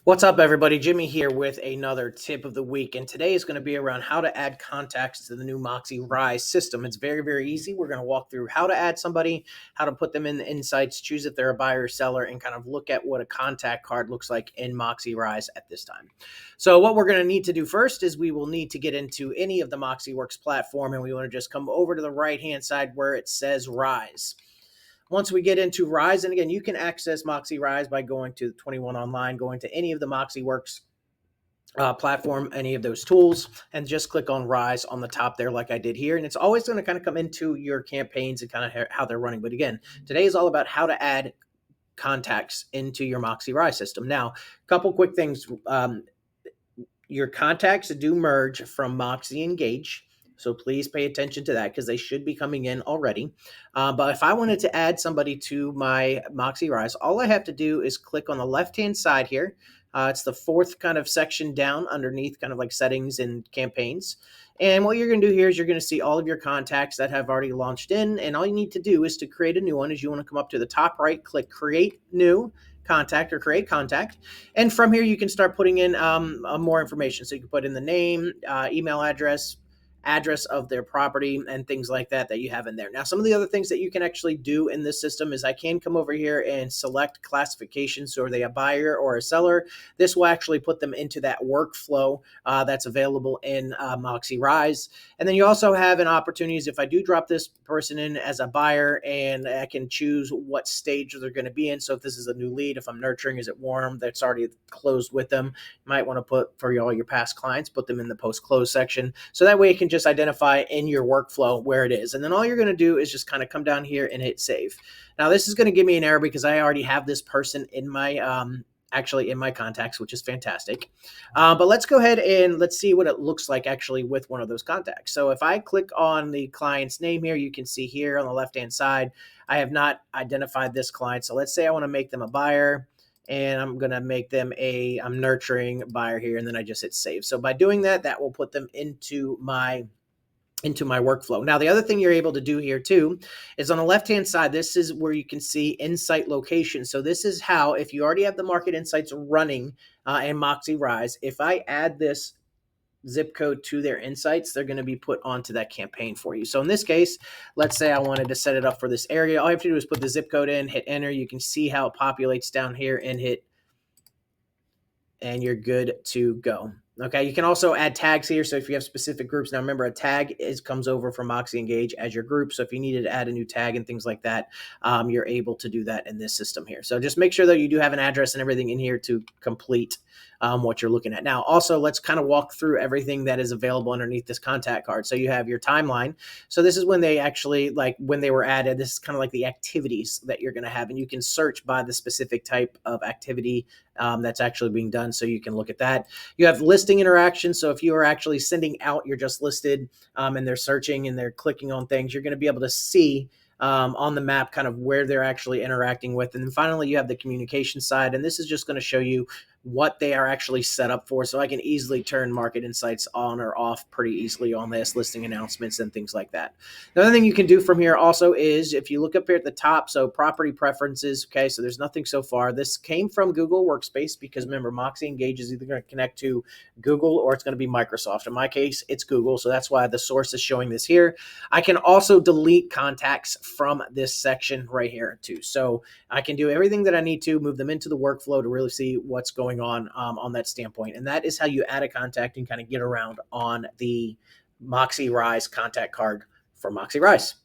What's up, everybody? Jimmy here with another tip of the week. And today is going to be around how to add contacts to the new Moxi Rise system. It's very, very easy. We're going to walk through how to add somebody, how to put them in the insights, choose if they're a buyer or seller, and kind of look at what a contact card looks like in Moxi Rise at this time. So, what we're going to need to do first is we will need to get into any of the MoxiWorks platform, and we want to just come over to the right hand side where it says Rise. Once we get into Rise, and again, you can access Moxi Rise by going to 21 Online, going to any of the MoxiWorks platform, any of those tools, and just click on Rise on the top there like I did here. And it's always going to kind of come into your campaigns and kind of how they're running. But again, today is all about how to add contacts into your Moxi Rise system. Now, a couple quick things. Your contacts do merge from Moxi Engage. So please pay attention to that because they should be coming in already. But if I wanted to add somebody to my Moxi Rise, all I have to do is click on the left-hand side here. It's the fourth kind of section down underneath kind of like settings and campaigns. And what you're going to do here is you're going to see all of your contacts that have already launched in. And all you need to do is to create a new one is you want to come up to the top right, click Create New Contact or Create Contact. And from here, you can start putting in more information. So you can put in the name, email address of their property, and things like that you have in there. Now, some of the other things that you can actually do in this system is I can come over here and select classification. So are they a buyer or a seller? This will actually put them into that workflow that's available in Moxi Rise. And then you also have an opportunity if I do drop this person in as a buyer, and I can choose what stage they're going to be in. So if this is a new lead, if I'm nurturing, is it warm? That's already closed with them. You might want to put for all your past clients, put them in the post-close section. So that way it can just identify in your workflow where it is. And then all you're going to do is just kind of come down here and hit save. Now this is going to give me an error because I already have this person in my actually in my contacts, which is fantastic. But let's go ahead and let's see what it looks like actually with one of those contacts. So if I click on the client's name here, you can see here on the left-hand side, I have not identified this client. So let's say I want to make them a buyer. And I'm going to make them I'm nurturing buyer here. And then I just hit save. So by doing that, that will put them into my workflow. Now, the other thing you're able to do here too is on the left-hand side, this is where you can see insight location. So this is how, if you already have the market insights running in Moxi Rise, if I add this zip code to their insights, they're going to be put onto that campaign for you. So in this case, let's say I wanted to set it up for this area. All you have to do is put the zip code in, hit enter. You can see how it populates down here and and you're good to go. Okay, you can also add tags here. So if you have specific groups, now remember a tag comes over from Moxi Engage as your group. So if you needed to add a new tag and things like that, you're able to do that in this system here. So just make sure that you do have an address and everything in here to complete what you're looking at. Now, also, let's kind of walk through everything that is available underneath this contact card. So you have your timeline. So this is when they actually, like when they were added, this is kind of like the activities that you're going to have. And you can search by the specific type of activity that's actually being done. So you can look at that. You have listing interaction. So if you are actually sending out your just listed and they're searching and they're clicking on things, you're going to be able to see on the map kind of where they're actually interacting with. And then finally, you have the communication side. And this is just going to show you what they are actually set up for. So I can easily turn market insights on or off pretty easily on this, listing announcements and things like that. The other thing you can do from here also is if you look up here at the top, so property preferences, okay, so there's nothing so far. This came from Google Workspace because remember, Moxi Engage is either going to connect to Google or it's going to be Microsoft. In my case, it's Google, so that's why the source is showing this here. I can also delete contacts from this section right here too. So I can do everything that I need to, move them into the workflow to really see what's going on that standpoint. And that is how you add a contact and kind of get around on the Moxi Rise contact card for Moxi Rise.